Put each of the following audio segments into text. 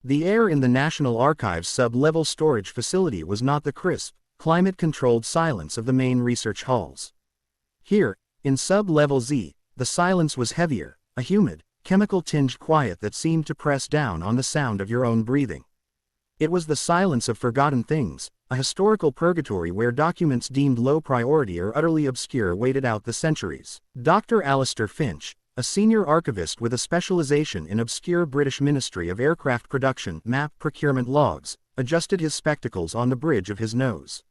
The air in the National Archives sub-level storage facility was not the crisp, climate-controlled silence of the main research halls. Here, in sub-level Z, the silence was heavier, a humid, chemical-tinged quiet that seemed to press down on the sound of your own breathing. It was the silence of forgotten things, a historical purgatory where documents deemed low priority or utterly obscure waited out the centuries. Dr. Alistair Finch, a senior archivist with a specialization in obscure British Ministry of Aircraft Production map procurement logs, adjusted his spectacles on the bridge of his nose.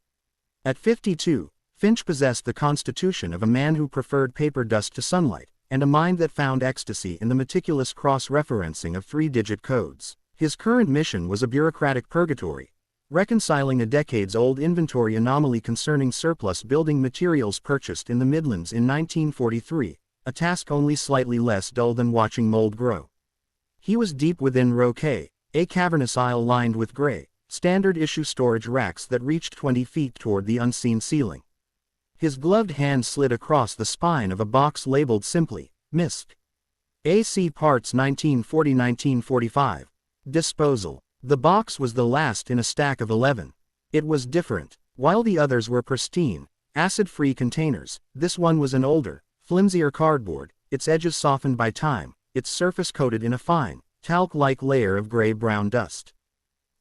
At 52, Finch possessed the constitution of a man who preferred paper dust to sunlight, and a mind that found ecstasy in the meticulous cross-referencing of three-digit codes. His current mission was a bureaucratic purgatory, reconciling a decades-old inventory anomaly concerning surplus building materials purchased in the Midlands in 1943, a task only slightly less dull than watching mold grow. He was deep within row K, a cavernous aisle lined with gray, standard-issue storage racks that reached 20 feet toward the unseen ceiling. His gloved hand slid across the spine of a box labeled simply, MISC. AC Parts 1940-1945. Disposal. The box was the last in a stack of 11. It was different. While the others were pristine, acid-free containers, this one was an older, flimsier cardboard, its edges softened by time, its surface coated in a fine, talc-like layer of gray-brown dust.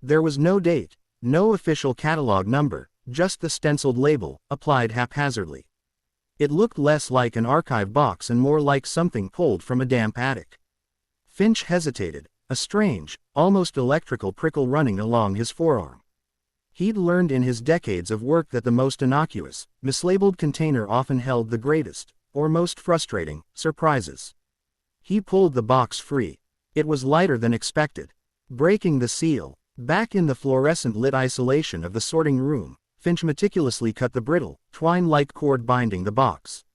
There was no date, no official catalog number, just the stenciled label, applied haphazardly. It looked less like an archive box and more like something pulled from a damp attic. Finch hesitated, a strange, almost electrical prickle running along his forearm. He'd learned in his decades of work that the most innocuous, mislabeled container often held the greatest, or most frustrating, surprises. He pulled the box free. It was lighter than expected. Breaking the seal. Back in the fluorescent-lit isolation of the sorting room, Finch meticulously cut the brittle, twine-like cord binding the box.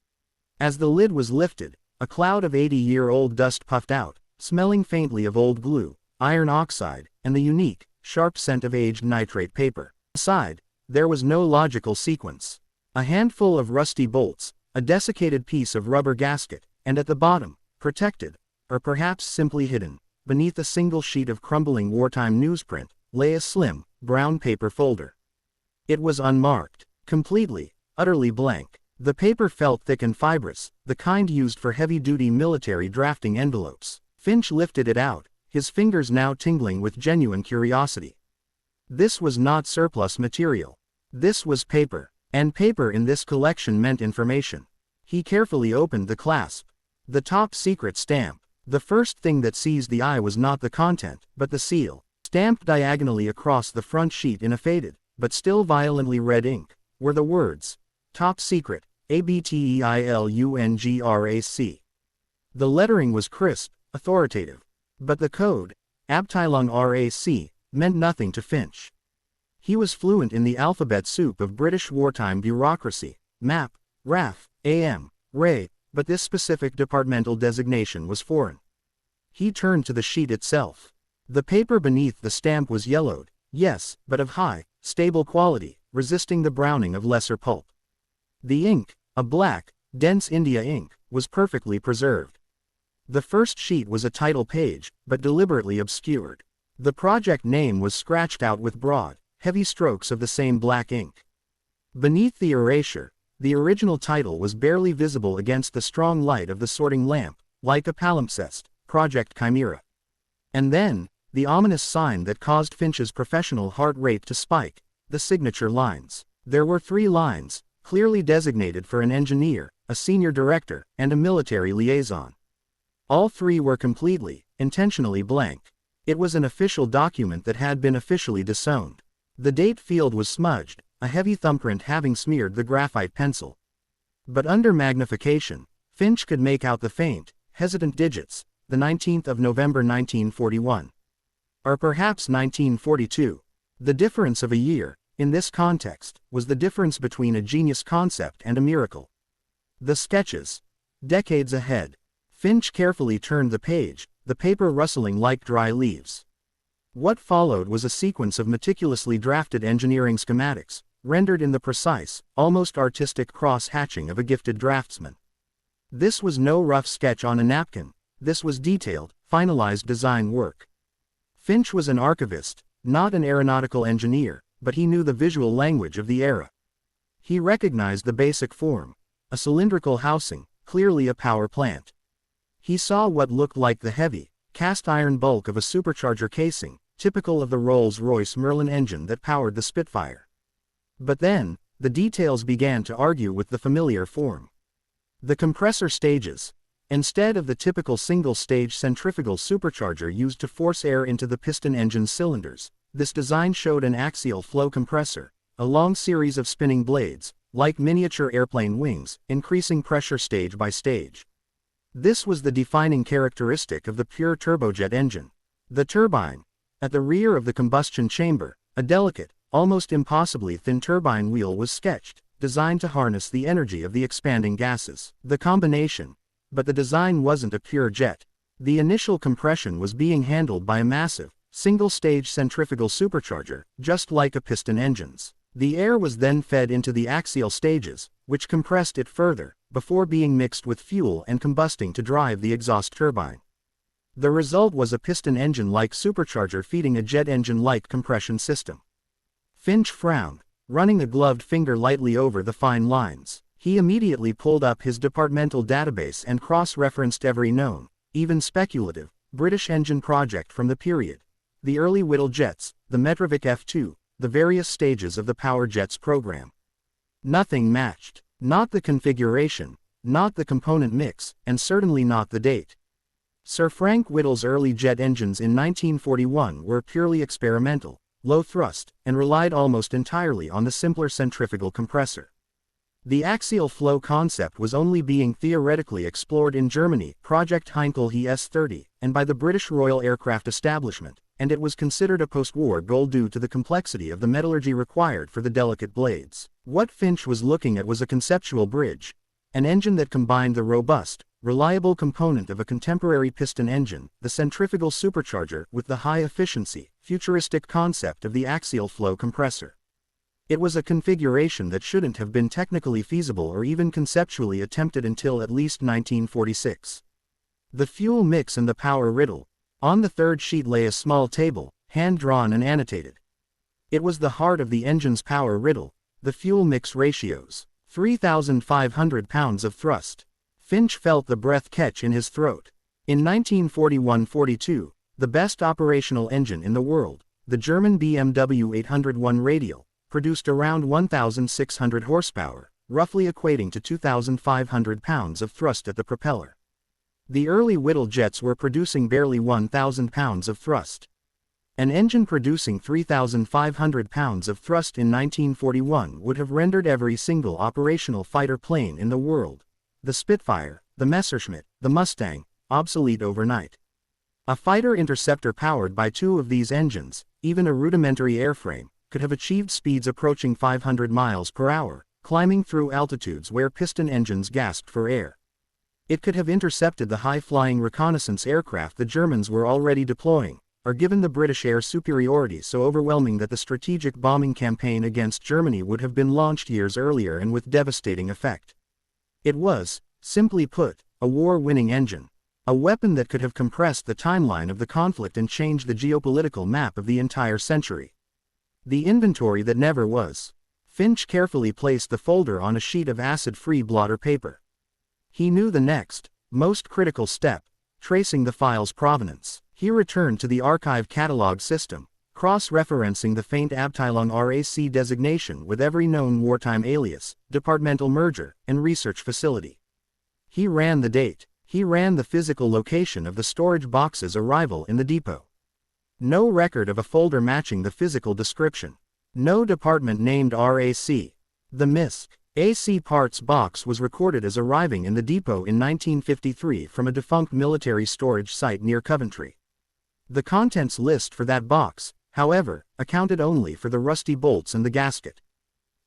As the lid was lifted, a cloud of 80-year-old dust puffed out, smelling faintly of old glue, iron oxide, and the unique, sharp scent of aged nitrate paper. Inside, there was no logical sequence. A handful of rusty bolts, a desiccated piece of rubber gasket, and at the bottom, protected, or perhaps simply hidden, beneath a single sheet of crumbling wartime newsprint, lay a slim, brown paper folder. It was unmarked, completely, utterly blank. The paper felt thick and fibrous, the kind used for heavy-duty military drafting envelopes. Finch lifted it out, his fingers now tingling with genuine curiosity. This was not surplus material. This was paper, and paper in this collection meant information. He carefully opened the clasp. The top secret stamp. The first thing that seized the eye was not the content, but the seal. Stamped diagonally across the front sheet in a faded, but still violently red ink, were the words, Top Secret, ABTEILUNGRAC. The lettering was crisp, authoritative. But the code, Abteilung RAC, meant nothing to Finch. He was fluent in the alphabet soup of British wartime bureaucracy, MAP, RAF, AM, RAE, but this specific departmental designation was foreign. He turned to the sheet itself. The paper beneath the stamp was yellowed, yes, but of high, stable quality, resisting the browning of lesser pulp. The ink, a black, dense India ink, was perfectly preserved. The first sheet was a title page, but deliberately obscured. The project name was scratched out with broad, heavy strokes of the same black ink. Beneath the erasure, the original title was barely visible against the strong light of the sorting lamp, like a palimpsest, Project Chimera. And then, the ominous sign that caused Finch's professional heart rate to spike, the signature lines. There were 3 lines, clearly designated for an engineer, a senior director, and a military liaison. All 3 were completely, intentionally blank. It was an official document that had been officially disowned. The date field was smudged, a heavy thumbprint having smeared the graphite pencil. But under magnification, Finch could make out the faint, hesitant digits, the 19th of November 1941. Or perhaps 1942. The difference of a year, in this context, was the difference between a genius concept and a miracle. The sketches. Decades ahead. Finch carefully turned the page, the paper rustling like dry leaves. What followed was a sequence of meticulously drafted engineering schematics, rendered in the precise, almost artistic cross-hatching of a gifted draftsman. This was no rough sketch on a napkin, this was detailed, finalized design work. Finch was an archivist, not an aeronautical engineer, but he knew the visual language of the era. He recognized the basic form. A cylindrical housing, clearly a power plant. He saw what looked like the heavy, cast-iron bulk of a supercharger casing, typical of the Rolls-Royce Merlin engine that powered the Spitfire. But then, the details began to argue with the familiar form. The compressor stages. Instead of the typical single-stage centrifugal supercharger used to force air into the piston engine's cylinders, this design showed an axial flow compressor, a long series of spinning blades, like miniature airplane wings, increasing pressure stage by stage. This was the defining characteristic of the pure turbojet engine. The turbine. At the rear of the combustion chamber, a delicate, almost impossibly thin turbine wheel was sketched, designed to harness the energy of the expanding gases. The combination. But the design wasn't a pure jet. The initial compression was being handled by a massive, single-stage centrifugal supercharger, just like a piston engine's. The air was then fed into the axial stages, which compressed it further, before being mixed with fuel and combusting to drive the exhaust turbine. The result was a piston engine-like supercharger feeding a jet engine-like compression system. Finch frowned, running a gloved finger lightly over the fine lines. He immediately pulled up his departmental database and cross-referenced every known, even speculative, British engine project from the period. The early Whittle jets, the Metrovic F2, the various stages of the Power Jets program. Nothing matched. Not the configuration, not the component mix, and certainly not the date. Sir Frank Whittle's early jet engines in 1941 were purely experimental, low thrust, and relied almost entirely on the simpler centrifugal compressor. The axial flow concept was only being theoretically explored in Germany, Project Heinkel He S-30, and by the British Royal Aircraft Establishment, and it was considered a post-war goal due to the complexity of the metallurgy required for the delicate blades. What Finch was looking at was a conceptual bridge, an engine that combined the robust, reliable component of a contemporary piston engine, the centrifugal supercharger, with the high-efficiency, futuristic concept of the axial flow compressor. It was a configuration that shouldn't have been technically feasible or even conceptually attempted until at least 1946. The fuel mix and the power riddle. On the third sheet lay a small table, hand-drawn and annotated. It was the heart of the engine's power riddle, the fuel mix ratios. 3,500 pounds of thrust. Finch felt the breath catch in his throat. In 1941-42, the best operational engine in the world, the German BMW 801 Radial, produced around 1,600 horsepower, roughly equating to 2,500 pounds of thrust at the propeller. The early Whittle jets were producing barely 1,000 pounds of thrust. An engine producing 3,500 pounds of thrust in 1941 would have rendered every single operational fighter plane in the world, the Spitfire, the Messerschmitt, the Mustang, obsolete overnight. A fighter interceptor powered by two of these engines, even a rudimentary airframe, could have achieved speeds approaching 500 miles per hour, climbing through altitudes where piston engines gasped for air. It could have intercepted the high-flying reconnaissance aircraft the Germans were already deploying, or given the British air superiority so overwhelming that the strategic bombing campaign against Germany would have been launched years earlier and with devastating effect. It was, simply put, a war-winning engine. A weapon that could have compressed the timeline of the conflict and changed the geopolitical map of the entire century. The inventory that never was. Finch carefully placed the folder on a sheet of acid-free blotter paper. He knew the next, most critical step, tracing the file's provenance. He returned to the archive catalog system, cross-referencing the faint Abteilung RAC designation with every known wartime alias, departmental merger, and research facility. He ran the date. He ran the physical location of the storage box's arrival in the depot. No record of a folder matching the physical description. No department named RAC. The MISC AC parts box was recorded as arriving in the depot in 1953 from a defunct military storage site near Coventry. The contents list for that box, however, accounted only for the rusty bolts and the gasket.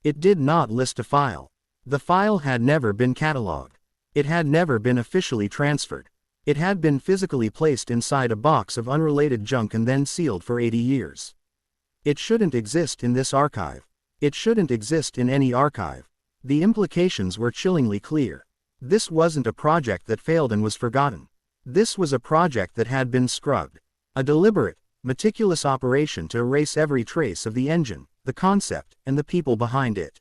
It did not list a file. The file had never been catalogued. It had never been officially transferred. It had been physically placed inside a box of unrelated junk and then sealed for 80 years. It shouldn't exist in this archive. It shouldn't exist in any archive. The implications were chillingly clear. This wasn't a project that failed and was forgotten. This was a project that had been scrubbed. A deliberate, meticulous operation to erase every trace of the engine, the concept, and the people behind it.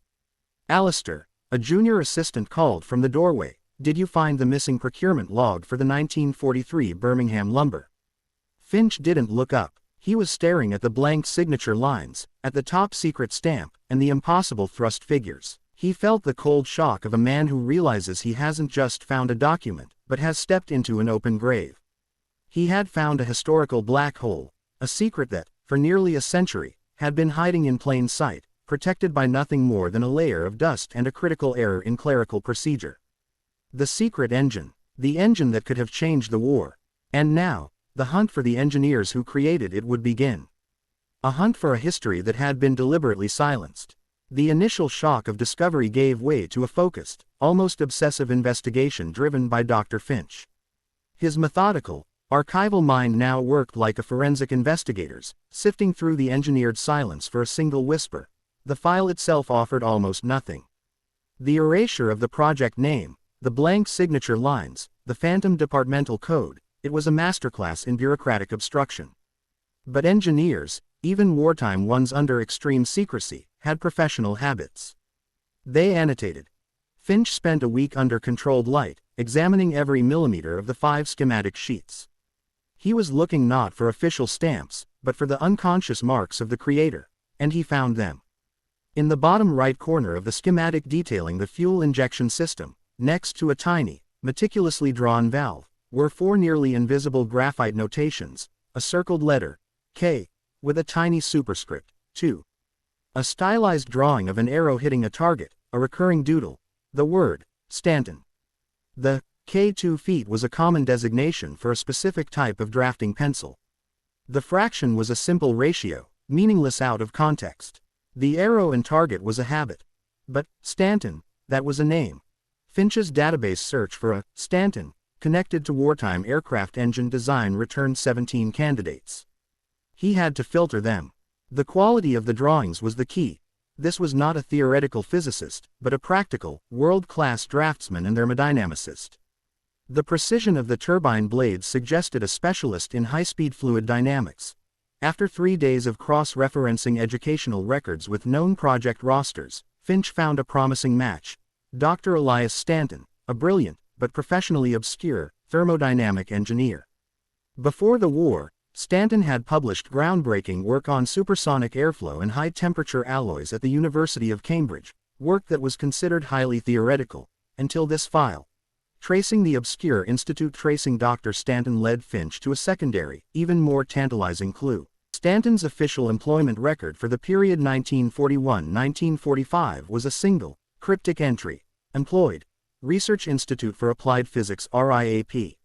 Alistair, a junior assistant, called from the doorway. "Did you find the missing procurement log for the 1943 Birmingham lumber?" Finch didn't look up. He was staring at the blank signature lines, at the top secret stamp, and the impossible thrust figures. He felt the cold shock of a man who realizes he hasn't just found a document, but has stepped into an open grave. He had found a historical black hole, a secret that, for nearly a century, had been hiding in plain sight, protected by nothing more than a layer of dust and a critical error in clerical procedure. The secret engine, the engine that could have changed the war. And now, the hunt for the engineers who created it would begin. A hunt for a history that had been deliberately silenced. The initial shock of discovery gave way to a focused, almost obsessive investigation driven by Dr. Finch. His methodical, archival mind now worked like a forensic investigator's, sifting through the engineered silence for a single whisper. The file itself offered almost nothing. The erasure of the project name, the blank signature lines, the phantom departmental code, it was a masterclass in bureaucratic obstruction. But engineers, even wartime ones under extreme secrecy, had professional habits. They annotated. Finch spent a week under controlled light, examining every millimeter of the 5 schematic sheets. He was looking not for official stamps, but for the unconscious marks of the creator, and he found them. In the bottom right corner of the schematic detailing the fuel injection system, next to a tiny, meticulously drawn valve, were 4 nearly invisible graphite notations, a circled letter, K, with a tiny superscript, 2. A stylized drawing of an arrow hitting a target, a recurring doodle, the word, Stanton. The K2 feet was a common designation for a specific type of drafting pencil. The fraction was a simple ratio, meaningless out of context. The arrow and target was a habit. But, Stanton, that was a name. Finch's database search for a Stanton connected to wartime aircraft engine design returned 17 candidates. He had to filter them. The quality of the drawings was the key. This was not a theoretical physicist, but a practical, world-class draftsman and thermodynamicist. The precision of the turbine blades suggested a specialist in high-speed fluid dynamics. After 3 days of cross-referencing educational records with known project rosters, Finch found a promising match. Dr. Elias Stanton, a brilliant, but professionally obscure, thermodynamic engineer. Before the war, Stanton had published groundbreaking work on supersonic airflow and high-temperature alloys at the University of Cambridge, work that was considered highly theoretical, until this file. Tracing the obscure institute tracing Dr. Stanton led Finch to a secondary, even more tantalizing clue. Stanton's official employment record for the period 1941-1945 was a single, cryptic entry. Employed. Research Institute for Applied Physics RIAP.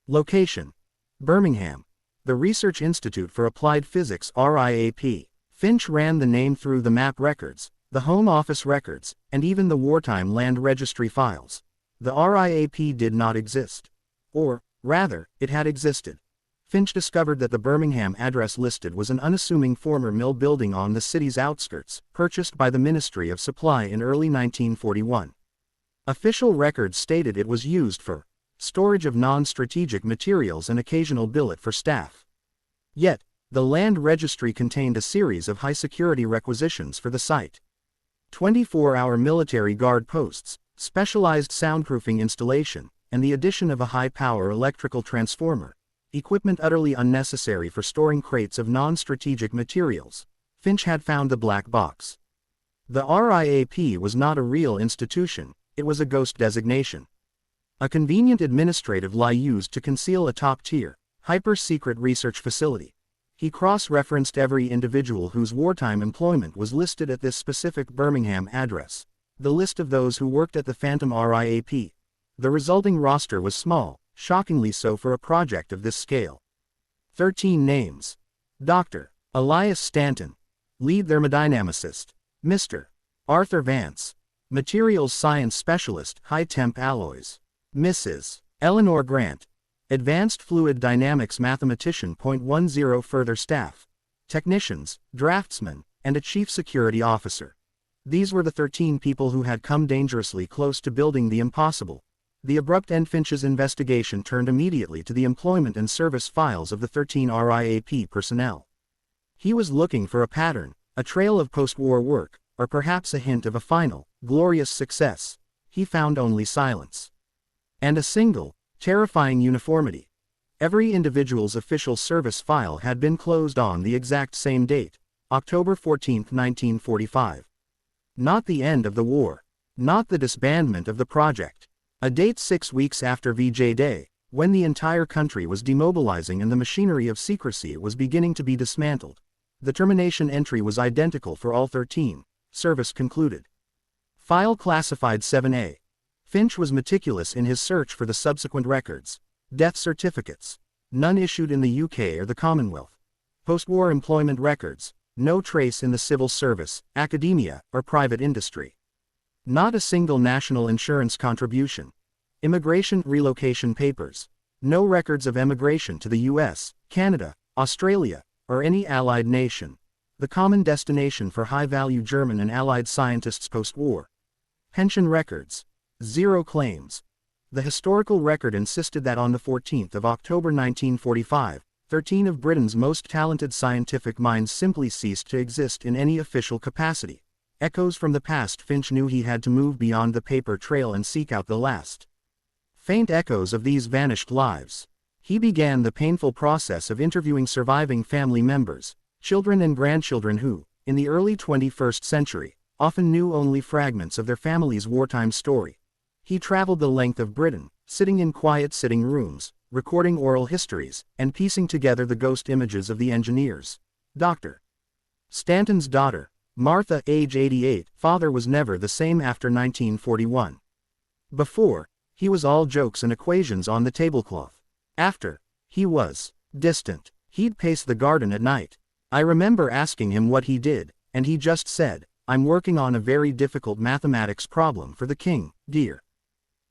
Location. Birmingham. The Research Institute for Applied Physics RIAP. Finch ran the name through the map records, the Home Office records, and even the wartime land registry files. The RIAP did not exist. Or, rather, it had existed. Finch discovered that the Birmingham address listed was an unassuming former mill building on the city's outskirts, purchased by the Ministry of Supply in early 1941. Official records stated it was used for storage of non-strategic materials and occasional billet for staff. Yet, the land registry contained a series of high-security requisitions for the site. 24-hour military guard posts, specialized soundproofing installation, and the addition of a high-power electrical transformer, equipment utterly unnecessary for storing crates of non-strategic materials. Finch had found the black box. The RIAP was not a real institution, it was a ghost designation. A convenient administrative lie used to conceal a top-tier, hyper-secret research facility. He cross-referenced every individual whose wartime employment was listed at this specific Birmingham address. The list of those who worked at the Phantom RIAP. The resulting roster was small, shockingly so for a project of this scale. 13 names. Dr. Elias Stanton. Lead thermodynamicist. Mr. Arthur Vance. Materials Science Specialist, High-Temp Alloys. Mrs. Eleanor Grant. Advanced Fluid Dynamics Mathematician. 10 Further staff. Technicians, draftsmen, and a Chief Security Officer. These were the 13 people who had come dangerously close to building the impossible. The abrupt end. Finch's investigation turned immediately to the employment and service files of the 13 RIAP personnel. He was looking for a pattern, a trail of post-war work, or perhaps a hint of a final, glorious success. He found only silence. And a single, terrifying uniformity. Every individual's official service file had been closed on the exact same date, October 14, 1945. Not the end of the war. Not the disbandment of the project. A date 6 weeks after VJ Day, when the entire country was demobilizing and the machinery of secrecy was beginning to be dismantled. The termination entry was identical for all 13. Service concluded. File classified 7A. Finch was meticulous in his search for the subsequent records. Death certificates. None issued in the UK or the Commonwealth. Post-war employment records. No trace in the civil service, academia, or private industry. Not a single national insurance contribution. Immigration relocation papers. No records of emigration to the US, Canada, Australia, or any allied nation. The common destination for high-value German and Allied scientists post-war. Pension records. Zero claims. The historical record insisted that on the 14th of October 1945, 13 of Britain's most talented scientific minds simply ceased to exist in any official capacity. Echoes from the past. Finch knew he had to move beyond the paper trail and seek out the last faint echoes of these vanished lives. He began the painful process of interviewing surviving family members, children and grandchildren who, in the early 21st century, often knew only fragments of their family's wartime story. He traveled the length of Britain, sitting in quiet sitting rooms, recording oral histories, and piecing together the ghost images of the engineers. Dr. Stanton's daughter, Martha, age 88, father was never the same after 1941. Before, he was all jokes and equations on the tablecloth. After, he was distant. He'd pace the garden at night. I remember asking him what he did, and he just said, "I'm working on a very difficult mathematics problem for the king, dear."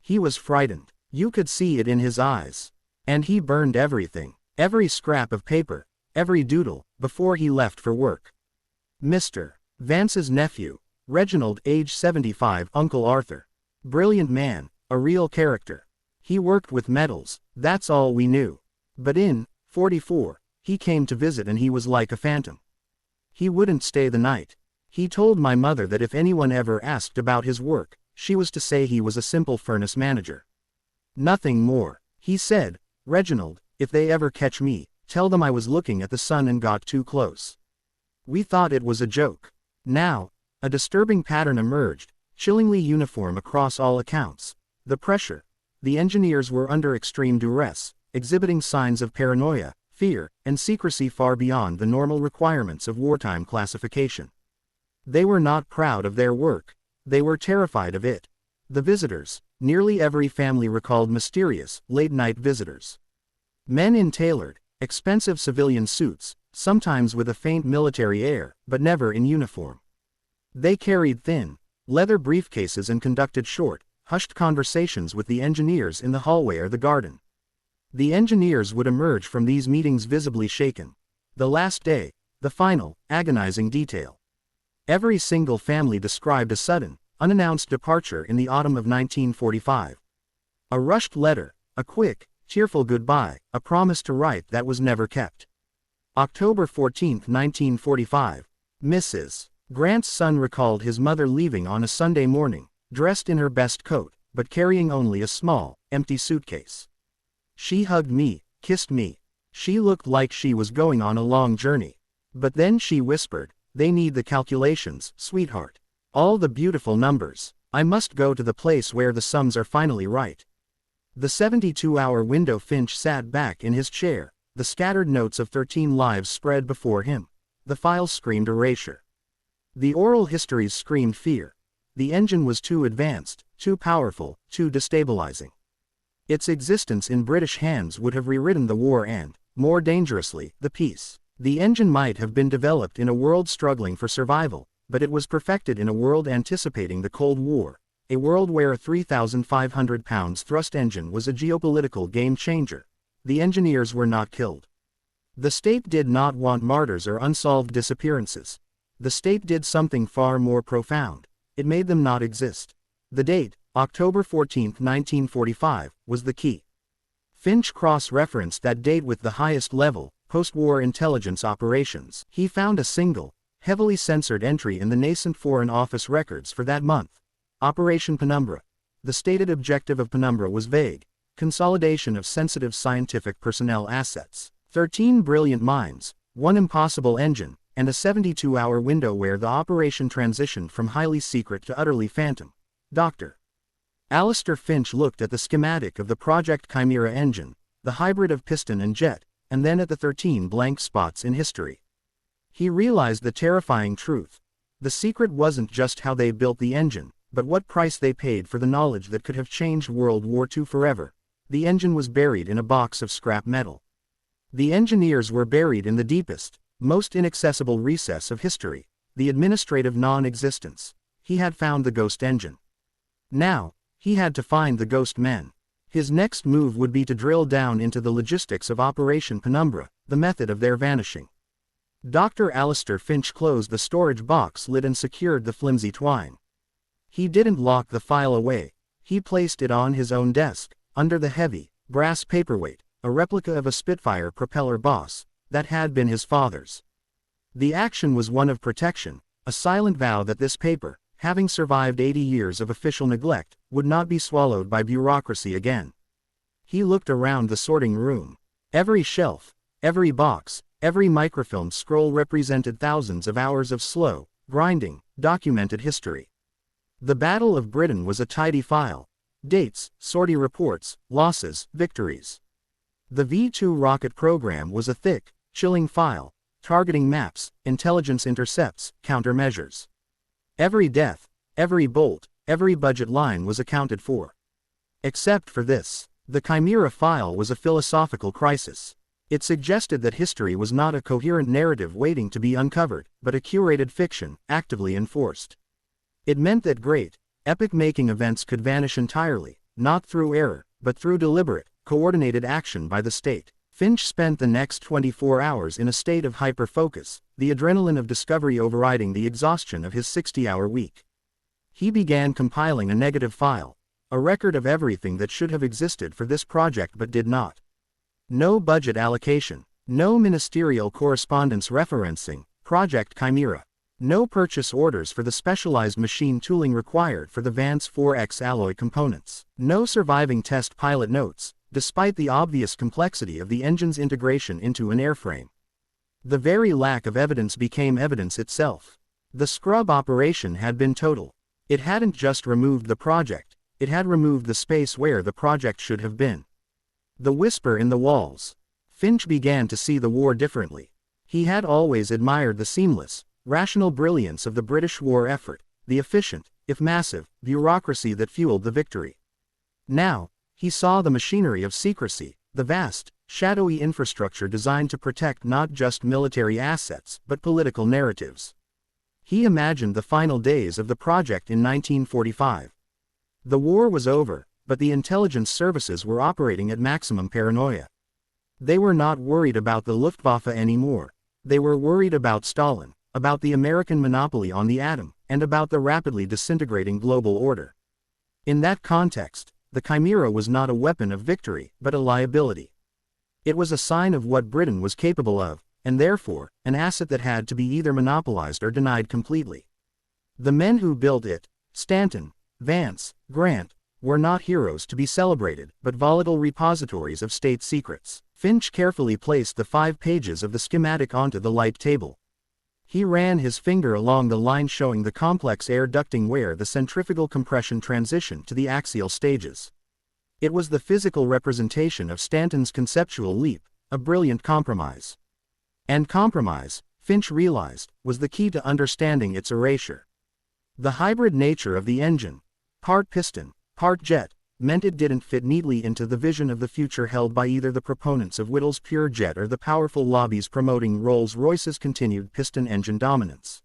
He was frightened. You could see it in his eyes. And he burned everything, every scrap of paper, every doodle, before he left for work. Mr. Vance's nephew, Reginald, age 75, Uncle Arthur. Brilliant man, a real character. He worked with metals, that's all we knew. But in 44, he came to visit and he was like a phantom. He wouldn't stay the night. He told my mother that if anyone ever asked about his work, she was to say he was a simple furnace manager. Nothing more. He said, "Reginald, if they ever catch me, tell them I was looking at the sun and got too close." We thought it was a joke. Now, a disturbing pattern emerged, chillingly uniform across all accounts. The pressure. The engineers were under extreme duress, exhibiting signs of paranoia, fear, and secrecy far beyond the normal requirements of wartime classification. They were not proud of their work. They were terrified of it. The visitors. Nearly every family recalled mysterious, late-night visitors. Men in tailored, expensive civilian suits, sometimes with a faint military air, but never in uniform. They carried thin, leather briefcases and conducted short, hushed conversations with the engineers in the hallway or the garden. The engineers would emerge from these meetings visibly shaken. The last day, the final, agonizing detail. Every single family described a sudden, unannounced departure in the autumn of 1945. A rushed letter, a quick, tearful goodbye, a promise to write that was never kept. October 14, 1945. Mrs. Grant's son recalled his mother leaving on a Sunday morning, dressed in her best coat, but carrying only a small, empty suitcase. She hugged me, kissed me. She looked like she was going on a long journey. But then she whispered, "They need the calculations, sweetheart. All the beautiful numbers. I must go to the place where the sums are finally right." The 72-hour window. Finch sat back in his chair, the scattered notes of 13 lives spread before him. The files screamed erasure. The oral histories screamed fear. The engine was too advanced, too powerful, too destabilizing. Its existence in British hands would have rewritten the war and, more dangerously, the peace. The engine might have been developed in a world struggling for survival, but it was perfected in a world anticipating the Cold War, a world where a 3,500-pound thrust engine was a geopolitical game-changer. The engineers were not killed. The state did not want martyrs or unsolved disappearances. The state did something far more profound. It made them not exist. The date, October 14, 1945, was the key. Finch cross-referenced that date with the highest-level, post-war intelligence operations. He found a single, heavily censored entry in the nascent Foreign Office records for that month. Operation Penumbra. The stated objective of Penumbra was vague: consolidation of sensitive scientific personnel assets. 13 brilliant minds, one impossible engine, and a 72-hour window where the operation transitioned from highly secret to utterly phantom. Dr. Alistair Finch looked at the schematic of the Project Chimera engine, the hybrid of piston and jet, and then at the 13 blank spots in history. He realized the terrifying truth. The secret wasn't just how they built the engine, but what price they paid for the knowledge that could have changed World War II forever. The engine was buried in a box of scrap metal. The engineers were buried in the deepest, most inaccessible recess of history, the administrative non-existence. He had found the ghost engine. Now, he had to find the ghost men. His next move would be to drill down into the logistics of Operation Penumbra, the method of their vanishing. Dr. Alistair Finch closed the storage box lid and secured the flimsy twine. He didn't lock the file away. He placed it on his own desk, under the heavy, brass paperweight, a replica of a Spitfire propeller boss, that had been his father's. The action was one of protection, a silent vow that this paper, having survived 80 years of official neglect, would not be swallowed by bureaucracy again. He looked around the sorting room. Every shelf, every box, every microfilm scroll represented thousands of hours of slow, grinding, documented history. The Battle of Britain was a tidy file. Dates, sortie reports, losses, victories. The V-2 rocket program was a thick, chilling file, targeting maps, intelligence intercepts, countermeasures. Every death, every bolt, every budget line was accounted for. Except for this, the Chimera file was a philosophical crisis. It suggested that history was not a coherent narrative waiting to be uncovered, but a curated fiction, actively enforced. It meant that great, epic-making events could vanish entirely, not through error, but through deliberate, coordinated action by the state. Finch spent the next 24 hours in a state of hyper-focus, the adrenaline of discovery overriding the exhaustion of his 60-hour week. He began compiling a negative file, a record of everything that should have existed for this project but did not. No budget allocation, no ministerial correspondence referencing Project Chimera, no purchase orders for the specialized machine tooling required for the Vance 4X alloy components, no surviving test pilot notes, despite the obvious complexity of the engine's integration into an airframe. The very lack of evidence became evidence itself. The scrub operation had been total. It hadn't just removed the project, it had removed the space where the project should have been. The whisper in the walls. Finch began to see the war differently. He had always admired the seamless, rational brilliance of the British war effort, the efficient, if massive, bureaucracy that fueled the victory. Now, he saw the machinery of secrecy, the vast, shadowy infrastructure designed to protect not just military assets but political narratives. He imagined the final days of the project in 1945. The war was over, but the intelligence services were operating at maximum paranoia. They were not worried about the Luftwaffe anymore. They were worried about Stalin, about the American monopoly on the atom, and about the rapidly disintegrating global order. In that context, the Chimera was not a weapon of victory, but a liability. It was a sign of what Britain was capable of, and therefore, an asset that had to be either monopolized or denied completely. The men who built it, Stanton, Vance, Grant, were not heroes to be celebrated, but volatile repositories of state secrets. Finch carefully placed the 5 pages of the schematic onto the light table. He ran his finger along the line showing the complex air ducting where the centrifugal compression transitioned to the axial stages. It was the physical representation of Stanton's conceptual leap, a brilliant compromise. And compromise, Finch realized, was the key to understanding its erasure. The hybrid nature of the engine, part piston, part jet, meant it didn't fit neatly into the vision of the future held by either the proponents of Whittle's pure jet or the powerful lobbies promoting Rolls-Royce's continued piston engine dominance.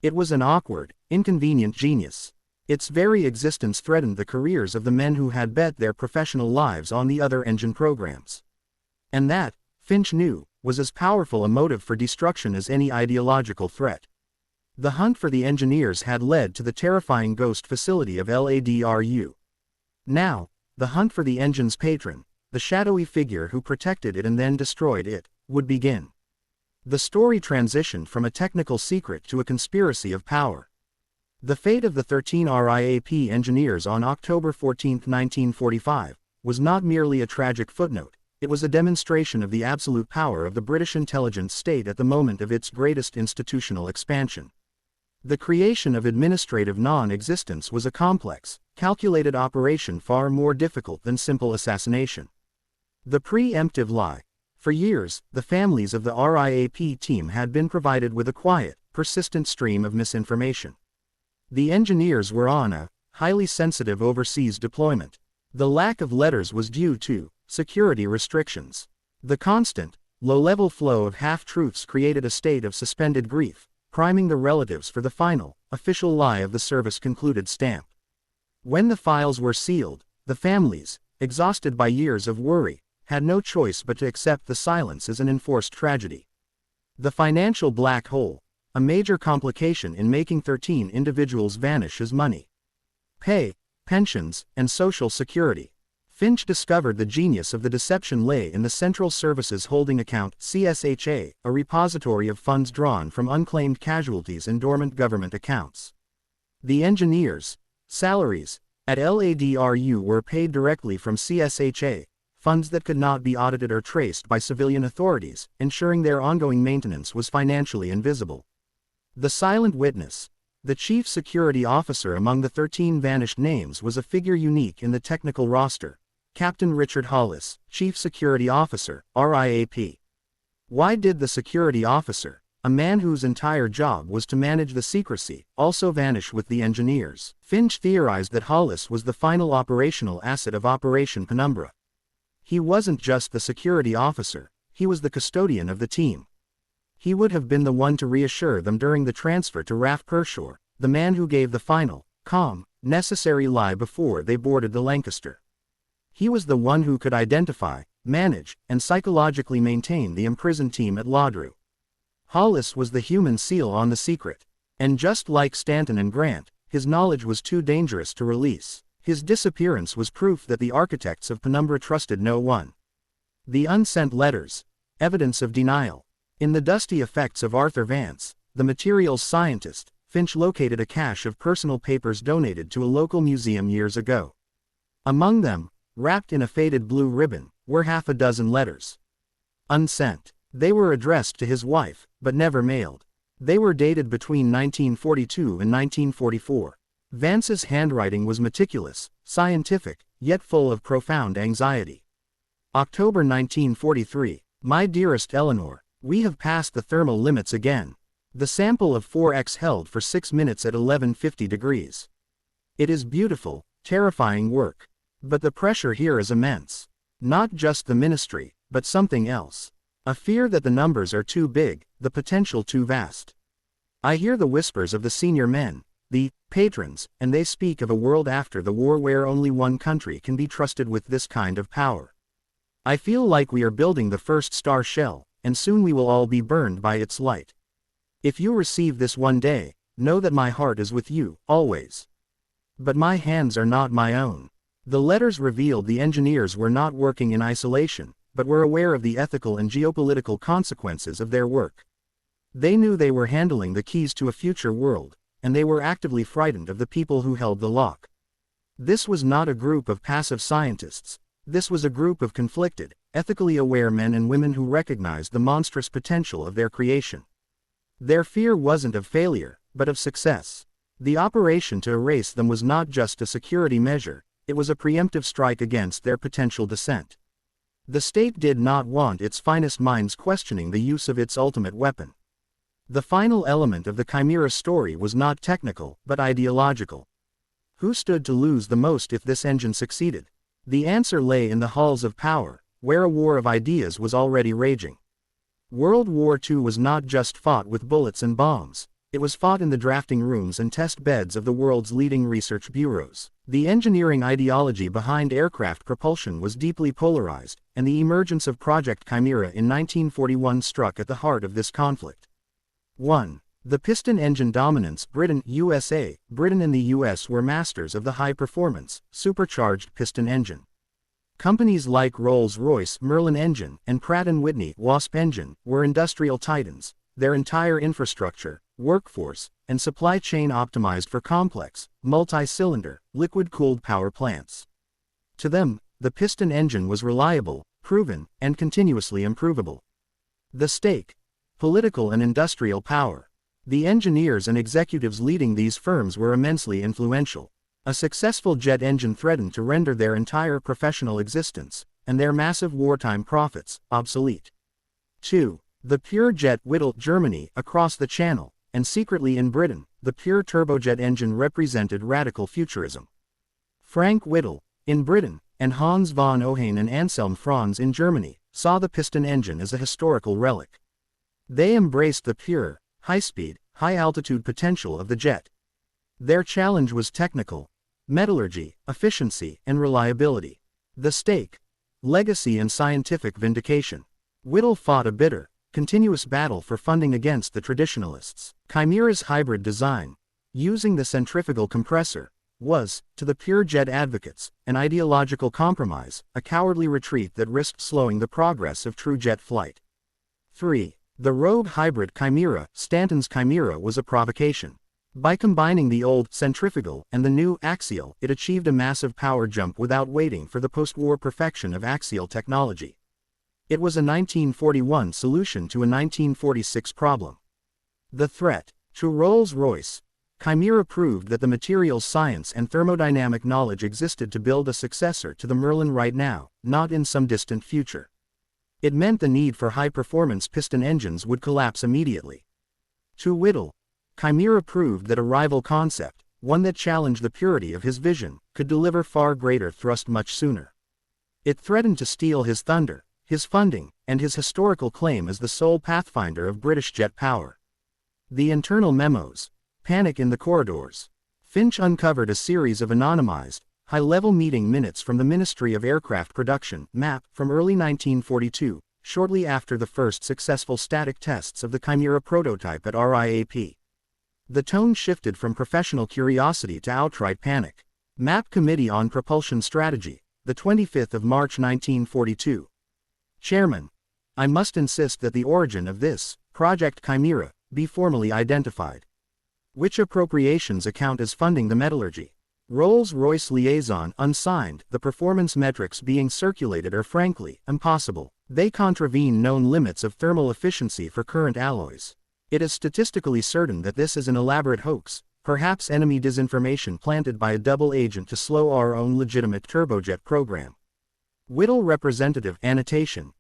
It was an awkward, inconvenient genius. Its very existence threatened the careers of the men who had bet their professional lives on the other engine programs. And that, Finch knew, was as powerful a motive for destruction as any ideological threat. The hunt for the engineers had led to the terrifying ghost facility of LADRU. Now, the hunt for the engine's patron, the shadowy figure who protected it and then destroyed it, would begin. The story transitioned from a technical secret to a conspiracy of power. The fate of the 13 RIAP engineers on October 14, 1945, was not merely a tragic footnote, it was a demonstration of the absolute power of the British intelligence state at the moment of its greatest institutional expansion. The creation of administrative non-existence was a complex, calculated operation far more difficult than simple assassination. The preemptive lie. For years, the families of the RIAP team had been provided with a quiet, persistent stream of misinformation. The engineers were on a highly sensitive overseas deployment. The lack of letters was due to security restrictions. The constant, low-level flow of half-truths created a state of suspended grief, priming the relatives for the final, official lie of the service concluded stamp. When the files were sealed, the families, exhausted by years of worry, had no choice but to accept the silence as an enforced tragedy. The financial black hole, a major complication in making 13 individuals vanish as money, pay, pensions, and social security. Finch discovered the genius of the deception lay in the Central Services Holding Account (CSHA), a repository of funds drawn from unclaimed casualties and dormant government accounts. The engineers' salaries at LADRU were paid directly from CSHA, funds that could not be audited or traced by civilian authorities, ensuring their ongoing maintenance was financially invisible. The silent witness, the chief security officer among the 13 vanished names, was a figure unique in the technical roster. Captain Richard Hollis, Chief Security Officer, RIAP. Why did the security officer, a man whose entire job was to manage the secrecy, also vanish with the engineers? Finch theorized that Hollis was the final operational asset of Operation Penumbra. He wasn't just the security officer, he was the custodian of the team. He would have been the one to reassure them during the transfer to RAF Pershore, the man who gave the final, calm, necessary lie before they boarded the Lancaster. He was the one who could identify, manage, and psychologically maintain the imprisoned team at LADRU. Hollis was the human seal on the secret. And just like Stanton and Grant, his knowledge was too dangerous to release. His disappearance was proof that the architects of Penumbra trusted no one. The unsent letters, evidence of denial. In the dusty effects of Arthur Vance, the materials scientist, Finch located a cache of personal papers donated to a local museum years ago. Among them, wrapped in a faded blue ribbon, were half a dozen letters. Unsent. They were addressed to his wife, but never mailed. They were dated between 1942 and 1944. Vance's handwriting was meticulous, scientific, yet full of profound anxiety. October 1943. My dearest Eleanor, we have passed the thermal limits again. The sample of 4X held for 6 minutes at 1150 degrees. It is beautiful, terrifying work. But the pressure here is immense. Not just the ministry, but something else. A fear that the numbers are too big, the potential too vast. I hear the whispers of the senior men, the patrons, and they speak of a world after the war where only one country can be trusted with this kind of power. I feel like we are building the first star shell, and soon we will all be burned by its light. If you receive this one day, know that my heart is with you, always. But my hands are not my own. The letters revealed the engineers were not working in isolation, but were aware of the ethical and geopolitical consequences of their work. They knew they were handling the keys to a future world, and they were actively frightened of the people who held the lock. This was not a group of passive scientists. This was a group of conflicted, ethically aware men and women who recognized the monstrous potential of their creation. Their fear wasn't of failure, but of success. The operation to erase them was not just a security measure, it was a preemptive strike against their potential descent. The state did not want its finest minds questioning the use of its ultimate weapon. The final element of the Chimera story was not technical, but ideological. Who stood to lose the most if this engine succeeded? The answer lay in the halls of power, where a war of ideas was already raging. World War II was not just fought with bullets and bombs. It was fought in the drafting rooms and test beds of the world's leading research bureaus. The engineering ideology behind aircraft propulsion was deeply polarized, and the emergence of Project Chimera in 1941 struck at the heart of this conflict. 1. The piston engine dominance. Britain, USA. Britain and the US were masters of the high-performance, supercharged piston engine. Companies like Rolls-Royce Merlin engine and Pratt & Whitney Wasp engine were industrial titans, their entire infrastructure, workforce, and supply chain optimized for complex, multi-cylinder, liquid-cooled power plants. To them, the piston engine was reliable, proven, and continuously improvable. The stake: political and industrial power. The engineers and executives leading these firms were immensely influential. A successful jet engine threatened to render their entire professional existence, and their massive wartime profits, obsolete. 2. The pure jet. Whittle, Germany, across the Channel, and secretly in Britain, the pure turbojet engine represented radical futurism. Frank Whittle, in Britain, and Hans von Ohain and Anselm Franz in Germany, saw the piston engine as a historical relic. They embraced the pure, high-speed, high-altitude potential of the jet. Their challenge was technical: metallurgy, efficiency, and reliability. The stake: legacy and scientific vindication. Whittle fought a bitter, continuous battle for funding against the traditionalists. Chimera's hybrid design, using the centrifugal compressor, was, to the pure jet advocates, an ideological compromise, a cowardly retreat that risked slowing the progress of true jet flight. 3. The rogue hybrid Chimera. Stanton's Chimera was a provocation. By combining the old centrifugal and the new axial, it achieved a massive power jump without waiting for the post-war perfection of axial technology. It was a 1941 solution to a 1946 problem. The threat: to Rolls-Royce. Chimera proved that the materials science and thermodynamic knowledge existed to build a successor to the Merlin right now, not in some distant future. It meant the need for high-performance piston engines would collapse immediately. To Whittle. Chimera proved that a rival concept, one that challenged the purity of his vision, could deliver far greater thrust much sooner. It threatened to steal his thunder, his funding, and his historical claim as the sole pathfinder of British jet power. The internal memos: panic in the corridors. Finch uncovered a series of anonymized, high-level meeting minutes from the Ministry of Aircraft Production (MAP) from early 1942, shortly after the first successful static tests of the Chimera prototype at RIAP. The tone shifted from professional curiosity to outright panic. MAP Committee on Propulsion Strategy, the 25th of March 1942. Chairman: I must insist that the origin of this Project Chimera be formally identified. Which appropriations account as funding the metallurgy? Rolls-Royce liaison: unsigned. The performance metrics being circulated are frankly impossible. They contravene known limits of thermal efficiency for current alloys. It is statistically certain that this is an elaborate hoax, perhaps enemy disinformation planted by a double agent to slow our own legitimate turbojet program. Whittle representative annotation: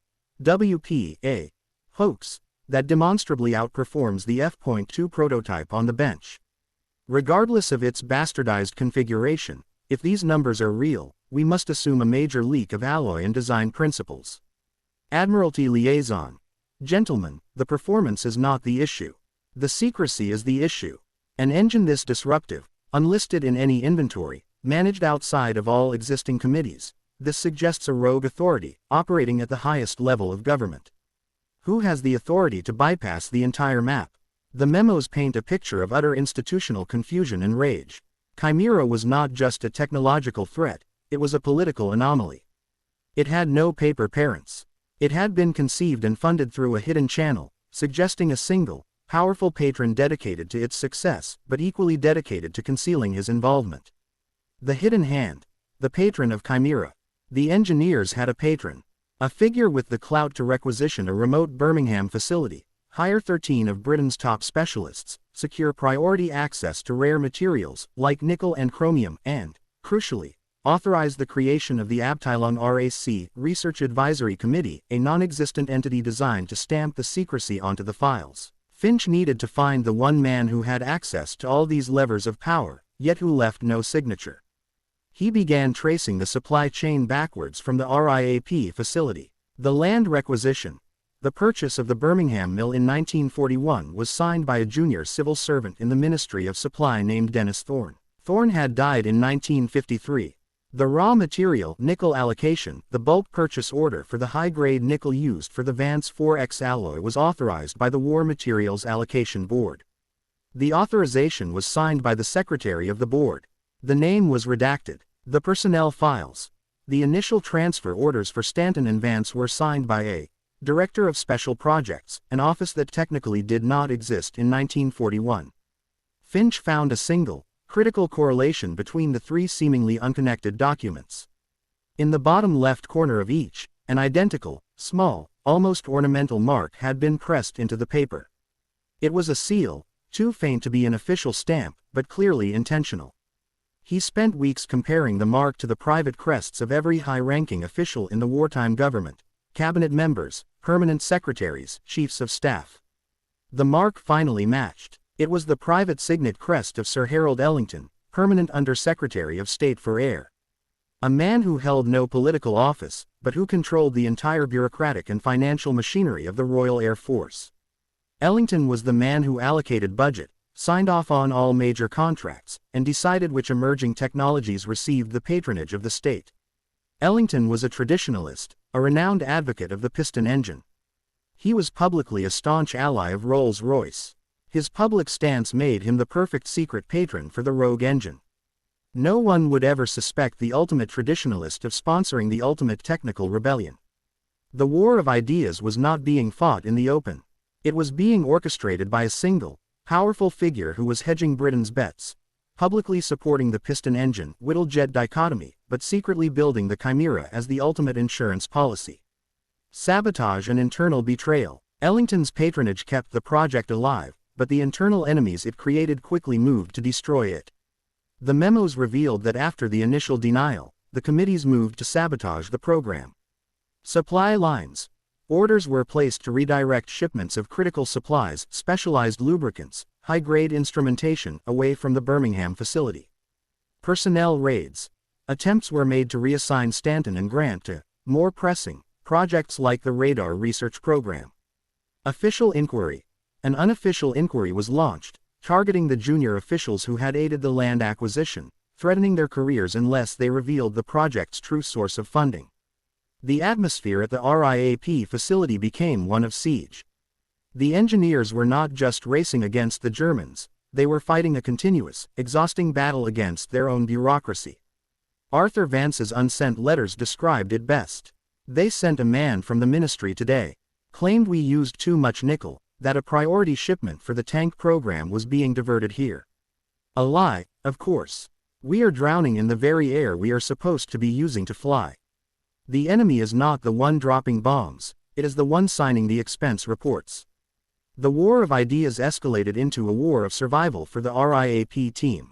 WP, hoax that demonstrably outperforms the F.2 prototype on the bench. Regardless of its bastardized configuration, if these numbers are real, we must assume a major leak of alloy and design principles. Admiralty liaison: gentlemen, the performance is not the issue. The secrecy is the issue. An engine this disruptive, unlisted in any inventory, managed outside of all existing committees, this suggests a rogue authority, operating at the highest level of government. Who has the authority to bypass the entire map? The memos paint a picture of utter institutional confusion and rage. Chimera was not just a technological threat, it was a political anomaly. It had no paper parents. It had been conceived and funded through a hidden channel, suggesting a single, powerful patron dedicated to its success, but equally dedicated to concealing his involvement. The hidden hand. The patron of Chimera. The engineers had a patron. A figure with the clout to requisition a remote Birmingham facility, hire 13 of Britain's top specialists, secure priority access to rare materials like nickel and chromium, and, crucially, authorize the creation of the Abteilung RAC Research Advisory Committee, a non-existent entity designed to stamp the secrecy onto the files. Finch needed to find the one man who had access to all these levers of power, yet who left no signature. He began tracing the supply chain backwards from the RIAP facility. The land requisition. The purchase of the Birmingham mill in 1941 was signed by a junior civil servant in the Ministry of Supply named Dennis Thorne. Thorne had died in 1953. The raw material nickel allocation, the bulk purchase order for the high-grade nickel used for the Vance 4X alloy was authorized by the War Materials Allocation Board. The authorization was signed by the secretary of the board. The name was redacted. The personnel files. The initial transfer orders for Stanton and Vance were signed by a Director of Special Projects, an office that technically did not exist in 1941. Finch found a single, critical correlation between the three seemingly unconnected documents. In the bottom left corner of each, an identical, small, almost ornamental mark had been pressed into the paper. It was a seal, too faint to be an official stamp, but clearly intentional. He spent weeks comparing the mark to the private crests of every high-ranking official in the wartime government, cabinet members, permanent secretaries, chiefs of staff. The mark finally matched. It was the private signet crest of Sir Harold Ellington, permanent Under-Secretary of State for Air. A man who held no political office, but who controlled the entire bureaucratic and financial machinery of the Royal Air Force. Ellington was the man who allocated budget, signed off on all major contracts, and decided which emerging technologies received the patronage of the state. Ellington was a traditionalist, a renowned advocate of the piston engine. He was publicly a staunch ally of Rolls-Royce. His public stance made him the perfect secret patron for the rogue engine. No one would ever suspect the ultimate traditionalist of sponsoring the ultimate technical rebellion. The war of ideas was not being fought in the open. It was being orchestrated by a single, powerful figure who was hedging Britain's bets, publicly supporting the piston engine, whittle-jet dichotomy, but secretly building the Chimera as the ultimate insurance policy. Sabotage and internal betrayal. Ellington's patronage kept the project alive, but the internal enemies it created quickly moved to destroy it. The memos revealed that after the initial denial, the committees moved to sabotage the program. Supply lines. Orders were placed to redirect shipments of critical supplies, specialized lubricants, high-grade instrumentation away from the Birmingham facility. Personnel raids. Attempts were made to reassign Stanton and Grant to more pressing projects like the radar research program. Official inquiry. An unofficial inquiry was launched, targeting the junior officials who had aided the land acquisition, threatening their careers unless they revealed the project's true source of funding. The atmosphere at the RIAP facility became one of siege. The engineers were not just racing against the Germans, they were fighting a continuous, exhausting battle against their own bureaucracy. Arthur Vance's unsent letters described it best. They sent a man from the ministry today. Claimed we used too much nickel, that a priority shipment for the tank program was being diverted here. A lie, of course. We are drowning in the very air we are supposed to be using to fly. The enemy is not the one dropping bombs, it is the one signing the expense reports. The war of ideas escalated into a war of survival for the RIAP team.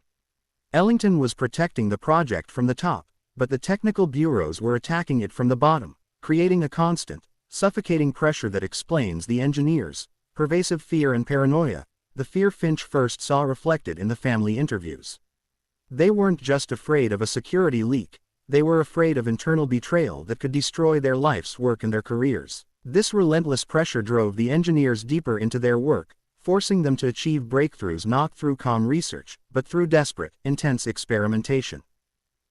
Ellington was protecting the project from the top, but the technical bureaus were attacking it from the bottom, creating a constant, suffocating pressure that explains the engineers' pervasive fear and paranoia, the fear Finch first saw reflected in the family interviews. They weren't just afraid of a security leak, they were afraid of internal betrayal that could destroy their life's work and their careers. This relentless pressure drove the engineers deeper into their work, forcing them to achieve breakthroughs not through calm research, but through desperate, intense experimentation.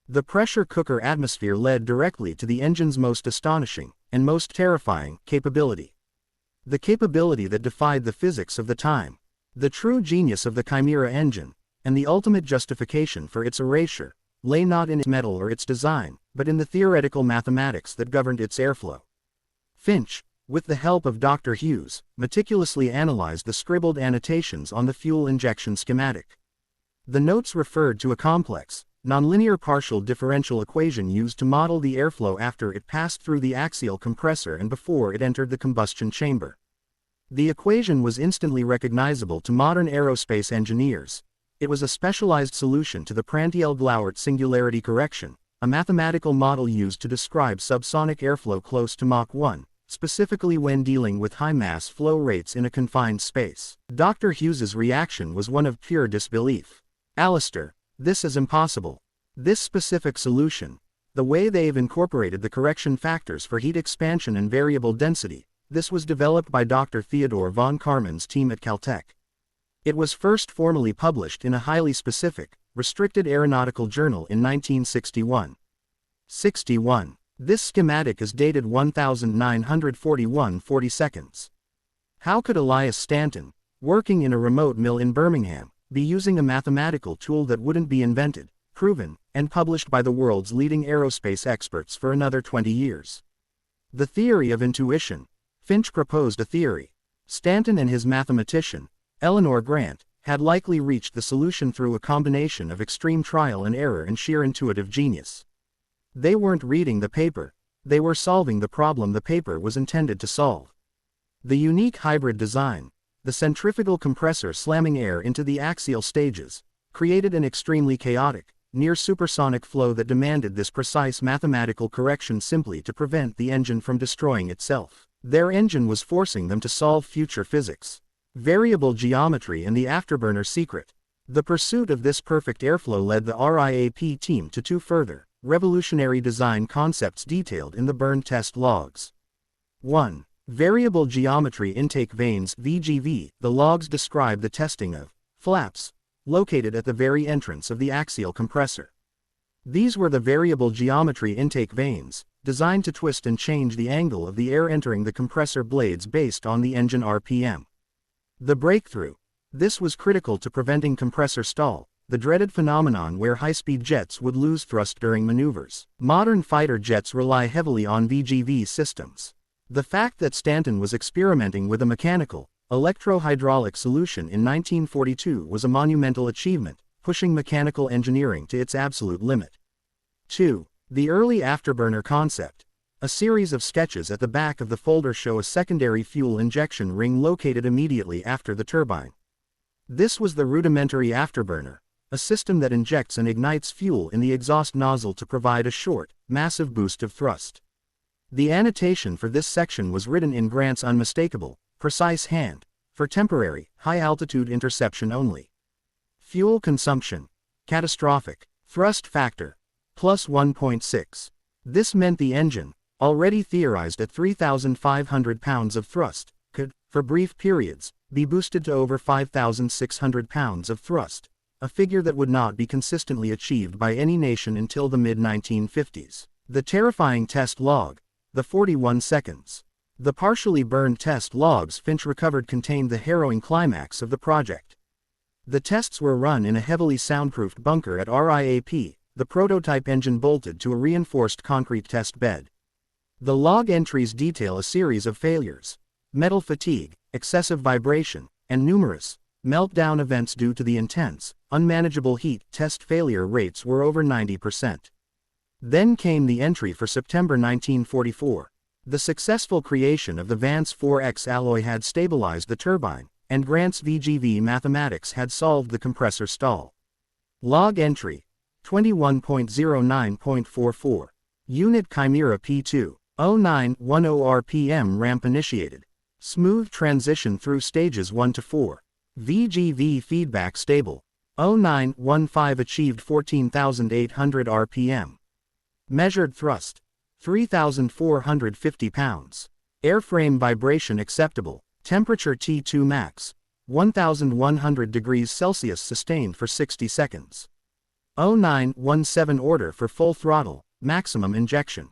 The pressure cooker atmosphere led directly to the engine's most astonishing, and most terrifying, capability. The capability that defied the physics of the time. The true genius of the Chimera engine, and the ultimate justification for its erasure, lay not in its metal or its design, but in the theoretical mathematics that governed its airflow. Finch, with the help of Dr. Hughes, meticulously analyzed the scribbled annotations on the fuel injection schematic. The notes referred to a complex, nonlinear partial differential equation used to model the airflow after it passed through the axial compressor and before it entered the combustion chamber. The equation was instantly recognizable to modern aerospace engineers. It was a specialized solution to the Prandtl-Glauert singularity correction, a mathematical model used to describe subsonic airflow close to Mach 1, specifically when dealing with high-mass flow rates in a confined space. Dr. Hughes's reaction was one of pure disbelief. "Alistair, this is impossible. This specific solution, the way they've incorporated the correction factors for heat expansion and variable density, this was developed by Dr. Theodore von Karman's team at Caltech. It was first formally published in a highly specific, restricted aeronautical journal in 1961. 61. This schematic is dated 1941 40 seconds. How could Elias Stanton, working in a remote mill in Birmingham, be using a mathematical tool that wouldn't be invented, proven, and published by the world's leading aerospace experts for another 20 years. The theory of intuition. Finch proposed a theory. Stanton and his mathematician, Eleanor Grant, had likely reached the solution through a combination of extreme trial and error and sheer intuitive genius. They weren't reading the paper, they were solving the problem the paper was intended to solve. The unique hybrid design, the centrifugal compressor slamming air into the axial stages, created an extremely chaotic, near supersonic flow that demanded this precise mathematical correction simply to prevent the engine from destroying itself. Their engine was forcing them to solve future physics, variable geometry and the afterburner secret. The pursuit of this perfect airflow led the RIAP team to two further, revolutionary design concepts detailed in the burn test logs. 1. Variable geometry intake vanes (VGV). The logs describe the testing of flaps, located at the very entrance of the axial compressor. These were the variable geometry intake vanes, designed to twist and change the angle of the air entering the compressor blades based on the engine RPM. The breakthrough. This was critical to preventing compressor stall, the dreaded phenomenon where high-speed jets would lose thrust during maneuvers. Modern fighter jets rely heavily on VGV systems. The fact that Stanton was experimenting with a mechanical, electro-hydraulic solution in 1942 was a monumental achievement, pushing mechanical engineering to its absolute limit. 2. The early afterburner concept. A series of sketches at the back of the folder show a secondary fuel injection ring located immediately after the turbine. This was the rudimentary afterburner, a system that injects and ignites fuel in the exhaust nozzle to provide a short, massive boost of thrust. The annotation for this section was written in Grant's unmistakable, precise hand, for temporary, high-altitude interception only. Fuel consumption. Catastrophic. Thrust factor. Plus 1.6. This meant the engine, already theorized at 3,500 pounds of thrust, could, for brief periods, be boosted to over 5,600 pounds of thrust, a figure that would not be consistently achieved by any nation until the mid-1950s. The terrifying test log. The 41 seconds. The partially burned test logs Finch recovered contained the harrowing climax of the project. The tests were run in a heavily soundproofed bunker at RIAP, the prototype engine bolted to a reinforced concrete test bed. The log entries detail a series of failures, metal fatigue, excessive vibration, and numerous meltdown events due to the intense, unmanageable heat. Test failure rates were over 90%. Then came the entry for September 1944. The successful creation of the Vance 4X alloy had stabilized the turbine, and Grant's VGV mathematics had solved the compressor stall. Log entry 21.09.44. Unit Chimera P2. 0910 RPM ramp initiated. Smooth transition through stages 1 to 4. VGV feedback stable. 0915 achieved 14,800 RPM. Measured thrust. 3,450 pounds. Airframe vibration acceptable. Temperature T2 max. 1,100 degrees Celsius sustained for 60 seconds. 0917 order for full throttle, maximum injection.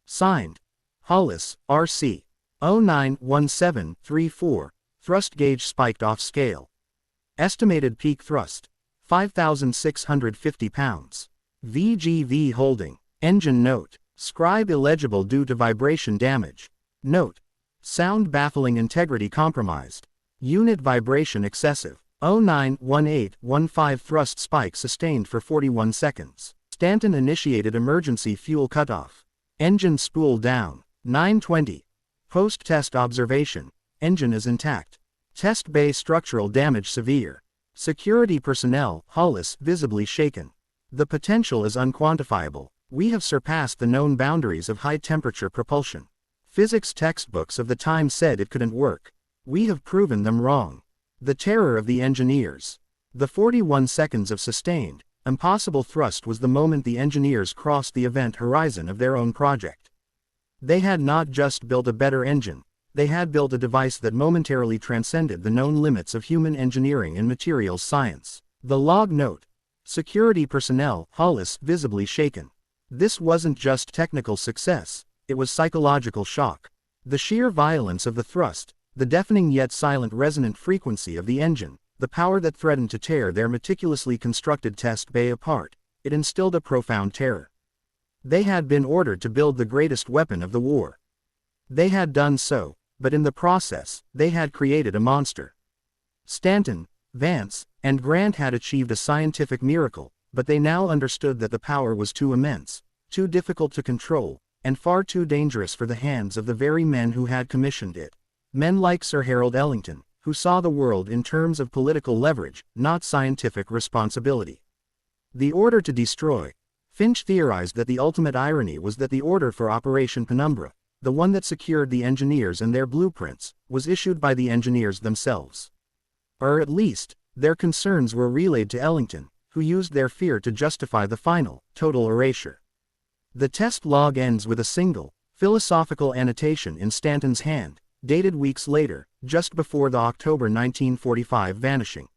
Signed. Hollis, R.C. 091734. Thrust gauge spiked off scale. Estimated peak thrust. 5,650 pounds. VGV holding. Engine note. Scribe illegible due to vibration damage. Note. Sound baffling integrity compromised. Unit vibration excessive. 091815 thrust spike sustained for 41 seconds. Stanton initiated emergency fuel cutoff. Engine spool down. 920. Post-test observation. Engine is intact. Test bay structural damage severe. Security personnel, Hollis, visibly shaken. The potential is unquantifiable. We have surpassed the known boundaries of high-temperature propulsion. Physics textbooks of the time said it couldn't work. We have proven them wrong. The terror of the engineers. The 41 seconds of sustained, impossible thrust was the moment the engineers crossed the event horizon of their own project. They had not just built a better engine, they had built a device that momentarily transcended the known limits of human engineering and materials science. The log note. Security personnel, Hollis, visibly shaken. This wasn't just technical success, it was psychological shock. The sheer violence of the thrust, The deafening yet silent resonant frequency of the engine, the power that threatened to tear their meticulously constructed test bay apart, it instilled a profound terror. They had been ordered to build the greatest weapon of the war. They had done so, but in the process, they had created a monster. Stanton, Vance, and Grant had achieved a scientific miracle, but they now understood that the power was too immense, too difficult to control, and far too dangerous for the hands of the very men who had commissioned it. Men like Sir Harold Ellington, who saw the world in terms of political leverage, not scientific responsibility. The order to destroy. Finch theorized that the ultimate irony was that the order for Operation Penumbra, the one that secured the engineers and their blueprints, was issued by the engineers themselves. Or at least, their concerns were relayed to Ellington, who used their fear to justify the final, total erasure. The test log ends with a single, philosophical annotation in Stanton's hand, dated weeks later, just before the October 1945 vanishing.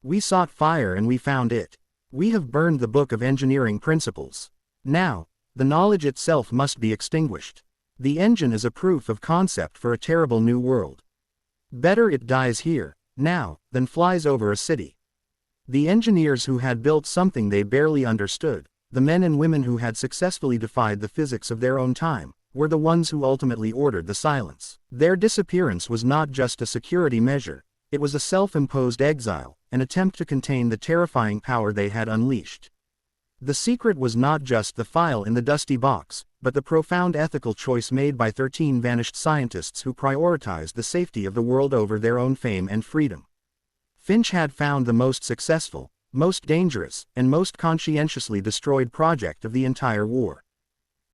"We sought fire and we found it. We have burned the book of engineering principles. Now, the knowledge itself must be extinguished. The engine is a proof of concept for a terrible new world. Better it dies here, now, than flies over a city." The engineers who had built something they barely understood, the men and women who had successfully defied the physics of their own time, were the ones who ultimately ordered the silence. Their disappearance was not just a security measure, it was a self-imposed exile, an attempt to contain the terrifying power they had unleashed. The secret was not just the file in the dusty box, but the profound ethical choice made by 13 vanished scientists who prioritized the safety of the world over their own fame and freedom. Finch had found the most successful, most dangerous, and most conscientiously destroyed project of the entire war.